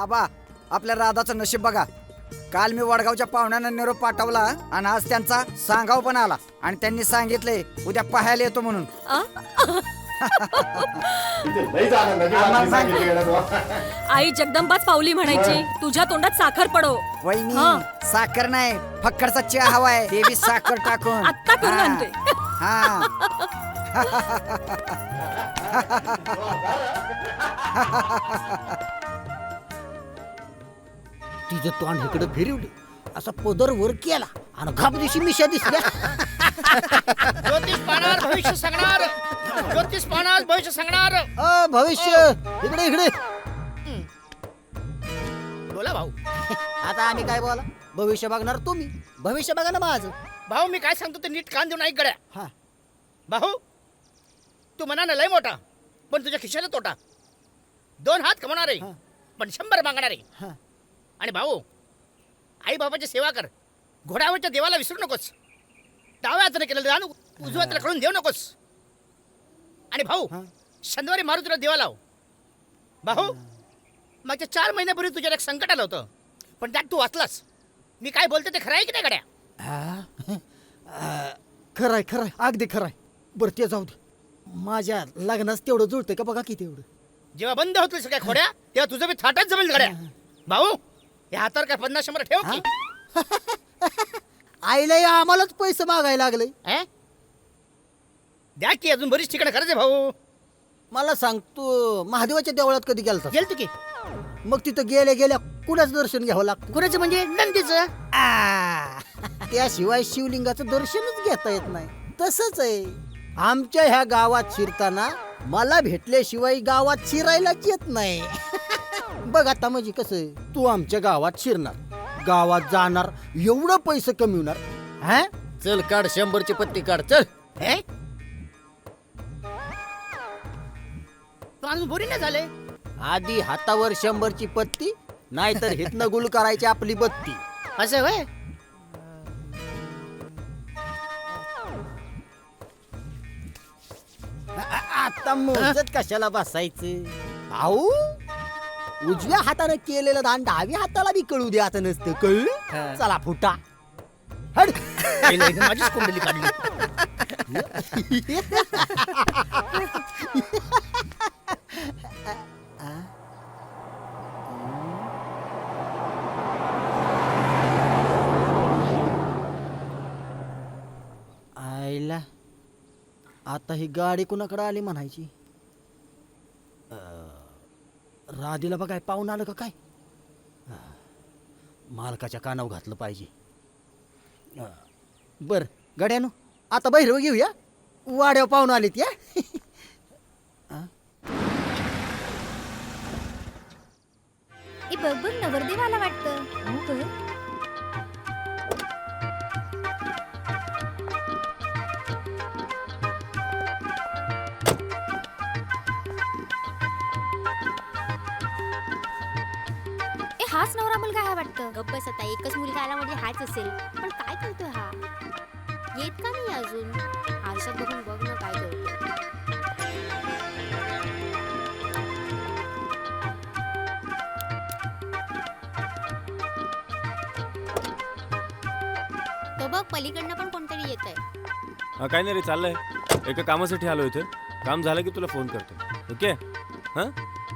आबा आपल्या राधाचं नशीब बघा. काल मी वडगावच्या पाहुण्यांना निरोप पाठवला आणि आज त्यांचा सांगाव पण आला आणि त्यांनी सांगितले उद्या पाहायला येतो म्हणून. आई जगदंबाच पावली म्हणायची, तुझ्या तोंडात साखर पडो. वहिनी हा. साखर नाही फक्कडचा चहा हवाय, ते बी साखर टाकून. आत्ता करून हा. आणते. हा. तिचं तोंड इकडे फिरवली, असा पदर वर केला आणि घाप दिवशी मिशा दिसल्या. ज्योतिष पाहणार भविष्य सांगणार, ज्योतिष पाहणार भविष्य सांगणार. भविष्य इकडे इकडे. बोला भाऊ. आता आम्ही काय बोला, भविष्य बघणार तुम्ही, भविष्य बघा ना माझं. भाऊ मी काय सांगतो ते नीट कान देऊन ऐक गड्या. हा. भाऊ तू म्हणा लय मोठा पण तुझ्या खिशाला तोटा. 2 हात कमवणार आहे हा. पण 100 मागणार आहे. हा. आणि भाऊ आई बाबाची सेवा कर, घोड्यावरच्या देवाला विसरू नकोस, डाव्या हाताने केलेलं दान उजव्या हाताला कळून देऊ नकोस. आणि भाऊ हा. शनिवारी मारुतीला देवा लाव. भाऊ मागच्या 4 महिन्यापूर्वी तुझ्याला एक संकट आलं होतं पण त्यात तू वाचलास. मी काय बोलते ते खरं आहे की नाही गड्या? खरंय खरंय, अगदी खरंय. बरं ते जाऊ दे, माझ्या लग्नास तेवढं जुळतंय का बघा की तेवढं. जेव्हा बंद होतील सगळ्या खोड्या तेव्हा तुझं बी थाटच जमेल गड्या. भाऊ या हातावर काय 50-100 ठेव की. आईला या आम्हालाच पैसे मागायला लागले. हे? द्या की अजून बरीच ठिकाणं खरंच आहे भाऊ. मला सांग, तू महादेवाच्या देवळात कधी गेलता? गेलतो की. मग तिथं गेल्या गेल्या कुणाचं दर्शन घ्यावं लागतं? कुणाचं म्हणजे नंदीचं. त्याशिवाय शिवलिंगाचं दर्शनच घेता येत नाही. तसंच आहे आमच्या ह्या गावात शिरताना मला भेटल्याशिवाय गावात शिरायलाच येत नाही. बघ आता म्हणजे कसं आहे, तू आमच्या गावात शिरणार, गावात जाणार, एवढं पैसे कमिवणार. हा चल काढ 100ची पत्ती काढ चल. हे? तू अजून बोरी नाही झाले. आधी हातावर 100ची पत्ती, नाहीतर हितनं गुल करायची आपली बत्ती. असं होय? आता मोजत कशाला बसायचं भाऊ? उजव्या हाताने केलेलं दान डाव्या हाताला बी कळू दे आता नसतं. कळलं? चला फुटा हड. पहिलं इथं माझीच कुंडली काढली. आईला आता ही गाडी कुणाकडे आली म्हणायची. राधीला बघाय पाहून आलं का काय? मालकाच्या कानावर घातलं पाहिजे. बर गड्यानो, आता बहिरव घेऊया, वाड्यावर पाहून आलीत या. ए बघ बघ, नवरदेव आला वाटतं. हो बघ. ए हाच नवरा मुलगा आहे वाटतं. गप्प बस आता, एकच मुलगा आला म्हणजे हाच असेल. पण काय करतोय हा? येत का नाही अजून? आरशात बघून बघ ना काय करतोय. तो बघ पलीकडनं पण कोणतरी येत आहे. हा काय नाही रे, चाललंय एका कामासाठी आलो इथे. काम झालं की तुला फोन करतो. ओके? हां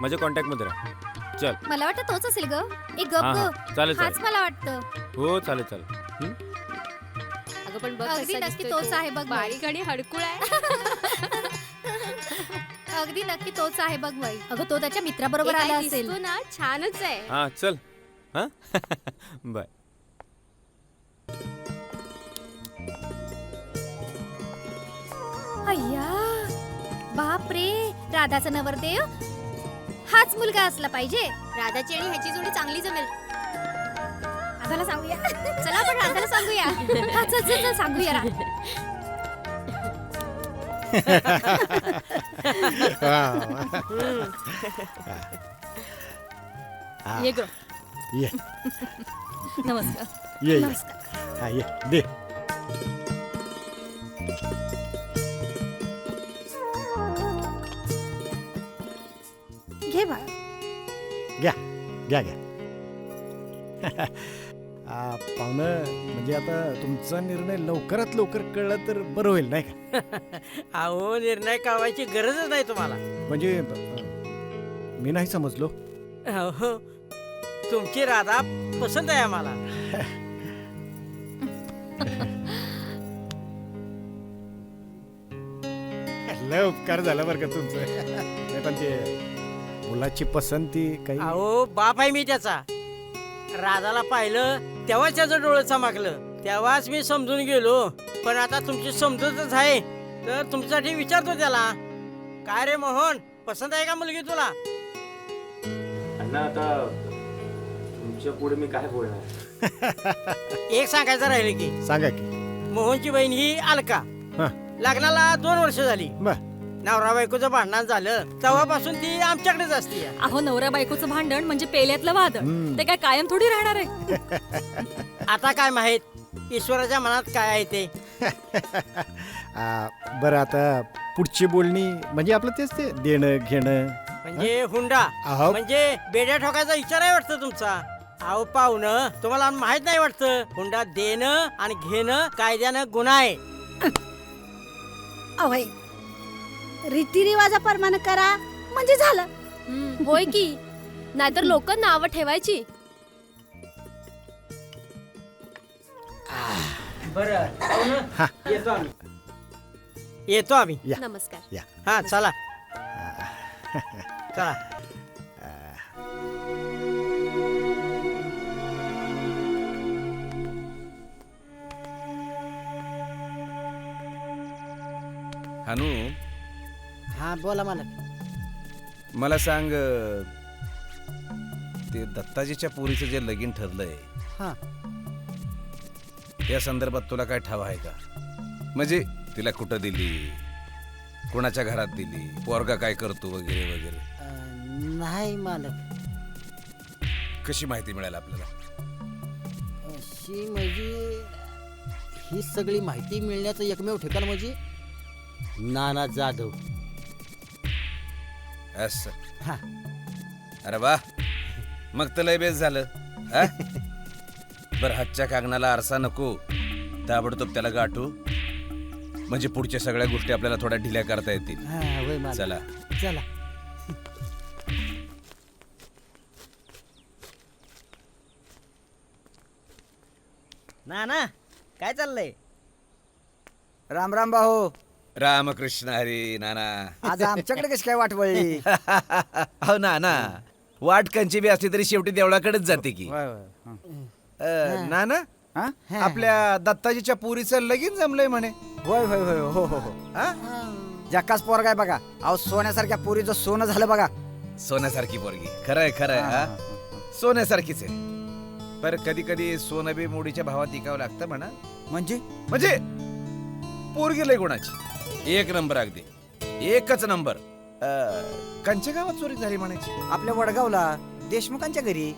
माझ्या कॉन्टॅक्टमध्ये राहा. चल. मला वाटतं तोच असेल ग. एक गप हा, ग. हा. चालेल, हाच चालेल. मला वाटतं. हो चालेल चालेल. अगं पण बघ अगदी कसा नक्की दिसतोय तोच तो. आहे बघ. बारीक आणि हडकुळ आहे. अगदी नक्की तोच आहे बघ बाई. अगं तो त्याच्या मित्राबरोबर आला असेल. दिसतो ना, छानच आहे. हां चल. हां बाय. अय्या बाप रे, राधाचा नवरदेव हाच मुलगा असला पाहिजे. राधाची आणि ह्याची जोडी चांगली जमेल. राधाला सांगूया. चला आपण राधाला सांगूया. हा, चल चल चल सांगूया रा. ये ग. ये नमस्कार. ये नमस्कार. हा, ये दे. घे बाळा. घ्या घ्या घ्या. पाहुणं म्हणजे आता तुमचा निर्णय लवकरात लवकर कळला तर बरं होईल नाही का? अहो निर्णय कळवायची गरजच नाही तुम्हाला. म्हणजे मी नाही समजलो. अहो तुमची राधा पसंत आहे आम्हाला. लय उपकार झाला बरं का तुमचं. नाही पण ते मुलाची पसंती काही अहो बाप आहे मी त्याचा. राधाला पाहिलं तेव्हाच त्याचं डोळं चमकलं, तेव्हाच मी समजून गेलो. पण आता तुमची समजूतच आहे तर तुमच्यासाठी विचारतो त्याला. काय रे मोहन, पसंत आहे का मुलगी तुला? अण्णा आता तुमच्या पुढे मी काय बोलणार? एक सांगायचं राहिलं की सांगा की. मोहनची बहीण ही अलका. हा. लग्नाला 2 वर्ष झाली. बर. नवरा बायकोचं भांडण झालं तेव्हापासून ती आमच्याकडेच असते. अहो नवरा बायकोचं भांडण म्हणजे पेल्यातलं वाद. ते काय कायम थोडी राहणार आहे. आता काय माहित ईश्वराच्या मनात काय आहे ते. बरं आता पुढची बोलणी म्हणजे आपलं तेच ते देणं घेणं. म्हणजे हुंडा अहो. म्हणजे बेड्या ठोकायचा विचार आहे वाटतं तुमचा. अहो पाहुणं, तुम्हाला माहित नाही वाटतं हुंडा देणं आणि घेणं कायद्यानं गुन्हा आहे. अवय रीतिरिवाजाप्रमाणे करा म्हणजे झालं. होय की, नाहीतर लोक नावं ठेवायची. बरं पाहुणं, येतो आम्ही. येतो आम्ही. या. नमस्कार. या. हा चला चला. हानू, हा बोला मला. मला सांग, ते दत्ताजीच्या पोरीचं जे लगीन ठरलंय हा. त्या संदर्भात तुला काय ठाव आहे का? म्हणजे तिला कुठं दिली, कोणाच्या घरात दिली, पोरगा काय करतो वगैरे वगैरे. नाही मालक. कशी माहिती मिळाली आपल्याला? अशी म्हणजे ही सगळी माहिती मिळण्याचं एकमेव ठिकाण म्हणजे नाना जाधव. असं. हा. अरे वा, मग तर लय बेस झालं. हा? बरं, हातच्या कागणाला आरसा नको, ताबडतोब त्याला गाठू, म्हणजे पुढच्या सगळ्या गोष्टी आपल्याला थोड्या ढिल्या करता येतील. हा होय मालक. चला. चला. ना काय चाललंय? राम राम भाऊ. रामकृष्ण हरी. नाना, आज आमच्याकडे कशी काय वाट वळली? हो ना, वाटकांची बी असली तरी शेवटी देवळाकडेच जाते की. नाना, हा? आपल्या दत्ताजीच्या पुरीचं लगीन जमलंय म्हणे. होय होय होय हो हो हो. हा? जक्काच पोरगा आहे बघा. अहो सोन्यासारख्या पोरीचं सोनं झालं बघा. सोन्यासारखी पोरगी. खरंय खरंय. हा? सोन्यासारखीच आहे. पर कधी कधी सोनं बी मोडीच्या भावात इकावं लागतं म्हणा. म्हणजे पोरगी लय गुणाची, 1 नंबर, अगदी 1च नंबर. कंच्या गावात चोरी झाली म्हणायची. आपल्या वडगावला देशमुखांच्या घरी.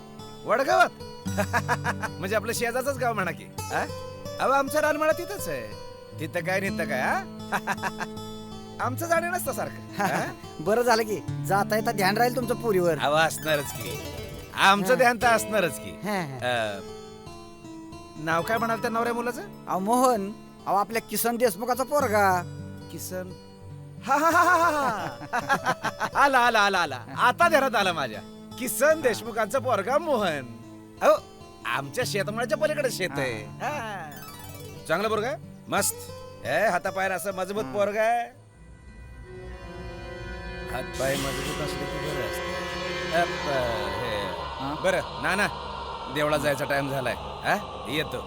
वडगावात? म्हणजे आपलं शेजारच गाव म्हणा की. हा? अहो आमचं रानमाळा तिथंच आहे. तिथं काय निघतं काय? हा? आमचं जाणे नसतं सारखं. हा? बरं झालं की जाता येता ध्यान राहील तुमचं पुरीवर. अहो असणारच की, आमचं ध्यान तर असणारच की. हा, हा. नाव काय म्हणाल त्या नवऱ्या मुलाचं? अहो मोहन. अहो आपल्या किसन देशमुखाचा पोरगा. किसन. हा हा हा हा हा. आला आता ध्यानात आला माझ्या. किसन देशमुखांचा पोरगा मोहन. अहो आमच्या शेतमाळ्याच्या पलीकडे शेत आहे. हा. चांगला पोरगा आहे, मस्त. हातापायर असं मजबूत पोरगा आहे. हातपाय मजबूत असले की बरं असतं. बरं नाना, देवळा जायचा टाइम झालाय. हा? येतो.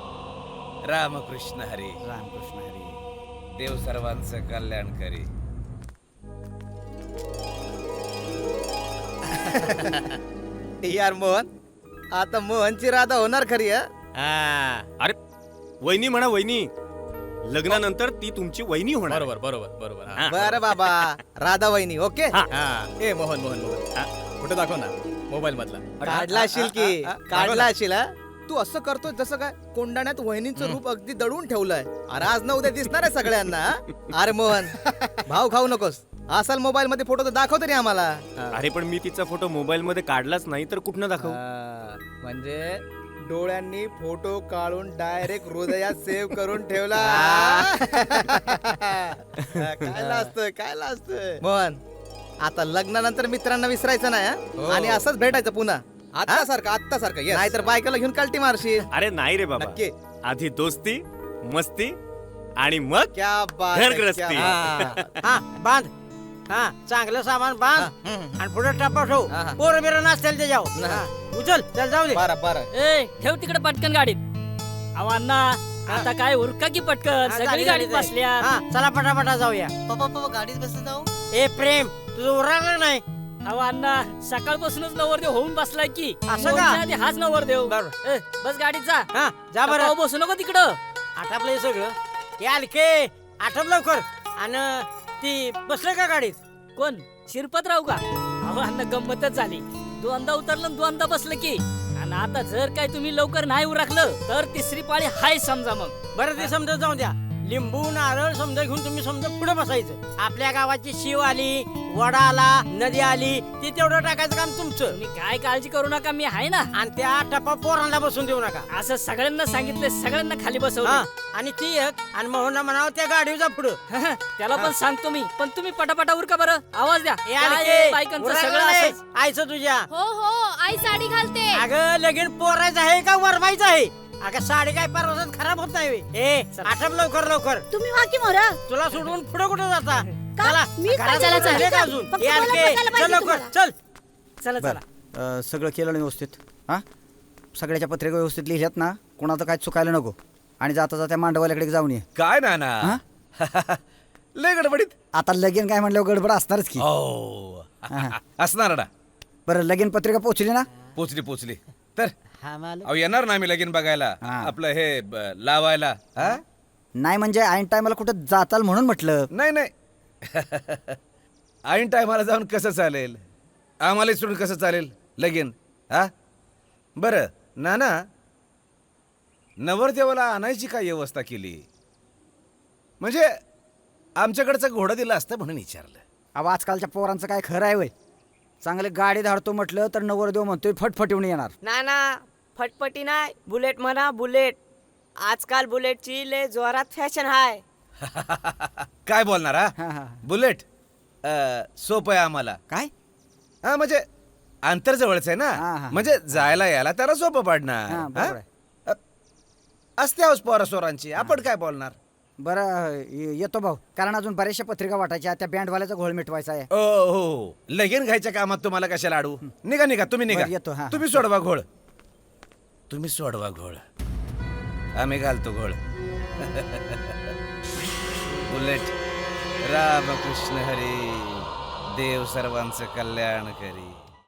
रामकृष्ण हरी. रामकृष्ण हरी. देव सर्वांचं कल्याण करी. यार मोहन, आता मोहनची राधा होणार खरी. अरे वहिनी म्हणा, वहिनी. लग्नानंतर ती तुमची वहिनी होणार. बरोबर. हा. बरं बाबा, राधा वहिनी. ओके. ए मोहन कुठे दाखव ना मोबाईल मधला. काढला असशील की, काढला असशील. हा? तू असं करतोय जसं काय कोंडाण्यात वहिनीचं रूप अगदी दडवून ठेवलंय. अरे आज ना उद्या दिसणार आहे सगळ्यांना. हा? अरे मोहन, भाव खाऊ नकोस. असाल मोबाईल मध्ये फोटो तर दाखव तरी आम्हाला. अरे पण मी तिचा फोटो मोबाईल मध्ये काढलाच नाही तर कुठनं दाखवू? म्हणजे डोळ्यांनी फोटो काढून डायरेक्ट हृदयात सेव्ह करून ठेवला. काय लाजतोय मोहन. आता लग्नानंतर मित्रांना विसरायचं नाही हा? आणि असंच भेटायचं पुन्हा आता सारखं नाहीतर बायकाला घेऊन कल्टी मारशील. अरे नाही रे बाबा, नक्की. आधी दोस्ती मस्ती आणि मग क्या बात है, घरगृहस्थी. क्या बात. हा बांध. हा चांगलं सामान बांध आणि पुढे टप्पा ठेव. हा. पोरं बिरं नसतील ते जाऊ. उचल चल जाऊ दे. बरं ए ठेव तिकडे पटकन गाडीत. अहो अण्णा, आता काय उरका की पटकन, हा, सगळी गाडी गाडीत जाऊ. बसल्या. हा, चला पटापटा जाऊया. पप्पा गाडीत बसले जाऊ. ए प्रेम तुझं उरलं नाही. अहो अण्णा, सकाळपासूनच नवरदेव होऊन बसलाय की. असं का? बोलच्या आधी हाच नवरदेव. बरं. ए, बस गाडीत जा. हा जा बरं. अहो, बसू नको तिकडं. आटापलं हे सगळं. हे अलके आटप लवकर. आणि ती बसलं का गाडीत? कोण शिरपतराव का? अहो अण्णा, गंमतच झाली. दोनदा उतरलं आणि दोनदा बसलं की. आणि आता जर काय तुम्ही लवकर नाही उरकलं तर तिसरी पाळी हाय समजा मग. बरं ते समजा जाऊ द्या. लिंबू नारळ समजा घेऊन तुम्ही समजा पुढे बसायचं. आपल्या गावाची शिव आली, वडा आला, नदी आली, ती तेवढं टाकायचं काम तुमचं. तुम्ही काय काळजी करू नका, मी आहे ना. आणि त्या टप्पा पोरांना बसून देऊ नका. असं सगळ्यांना सांगितले, सगळ्यांना खाली हा, बसवलं. आणि ती एक आणि मोहनला म्हणावं त्या गाडीवर जा पुढं. त्याला पण सांगतो मी, पण तुम्ही पटापटा उरका बरं. आवाज द्या. ए, काय अलके, आहे, बायकांचं उरकलं सगळं नाही. असंच. आईचं तुझ्या. हो हो आई साडी घालते. अगं लगीन पोरायचं आहे का वरवायचं आहे? अगं साडी काय परवासात खराब होत नाही बे. ए आठप लवकर लवकर. तुम्ही वाकी मोरा. तुला सोडून पुढे कुठे जाता? का? चला मी घरात पण चला, जायचं चला. अजून. फक्त ए, मला अलके, बघायला चल पाहिजे लवकर तुम्हाला. चल. चला चला. सगळं केलं ना व्यवस्थित? हा, सगळ्याच्या पत्रिका व्यवस्थित लिहिल्यात ना? कोणाचं काय चुकायला नको. आणि जाता जाता मांडवाल्याकडे जाऊन ये. काय ना लय गडबडीत. आता लगीन काय म्हणल्यावर गडबड असणारच की. हो हा. असणार ना. बरं, लगीन पत्रिका पोहोचली ना? पोचली तर हा मालक. अहो येणार ना आम्ही लगीन बघायला. हा. आपलं हे लावायला. हा? नाही म्हणजे ऐन टायमाला कुठं जाताल म्हणून म्हटलं. नाही ऐन टायमाला जाऊन कसं चालेल? आम्हाला सोडून कसं चालेल लगीन? हा बरं नाना, नवरदेवाला आणायची काय व्यवस्था केली? म्हणजे आमच्याकडचं घोडं दिलं असतं म्हणून विचारलं. अहो आजकालच्या पोरांचं काय खरं आहे वय? चांगले गाडी धाडतो म्हटलं तर नवरदेव म्हणतोय फटफट येऊन येणार. ना फटफटी नाही, बुलेट म्हणा बुलेट. आजकाल बुलेटची लय जोरात फॅशन हाय. काय बोलणार हा, हा? हा. बुलेट सोपं आहे आम्हाला. काय? हा म्हणजे अंतर जवळच आहे हा, ना, हा. म्हणजे जायला यायला त्याला सोपं पडणार. हा, बरोबर हा? असते हौस पोरासोरांची, आपण काय बोलणार? बरं येतो भाऊ, कारण अजून बऱ्याचशा पत्रिका वाटायच्या. त्या बँडवाल्याचा घोळ मिटवायचा आहे. हो लगीन घ्यायच्या कामात तुम्हाला कशाला अडू? निघा तुम्ही बरं, येतो, निघा. हा. तुम्ही सोडवा घोळ. आम्ही घालतो घोळ. बुलेट रामकृष्ण हरी, देव सर्वांचं कल्याण करी.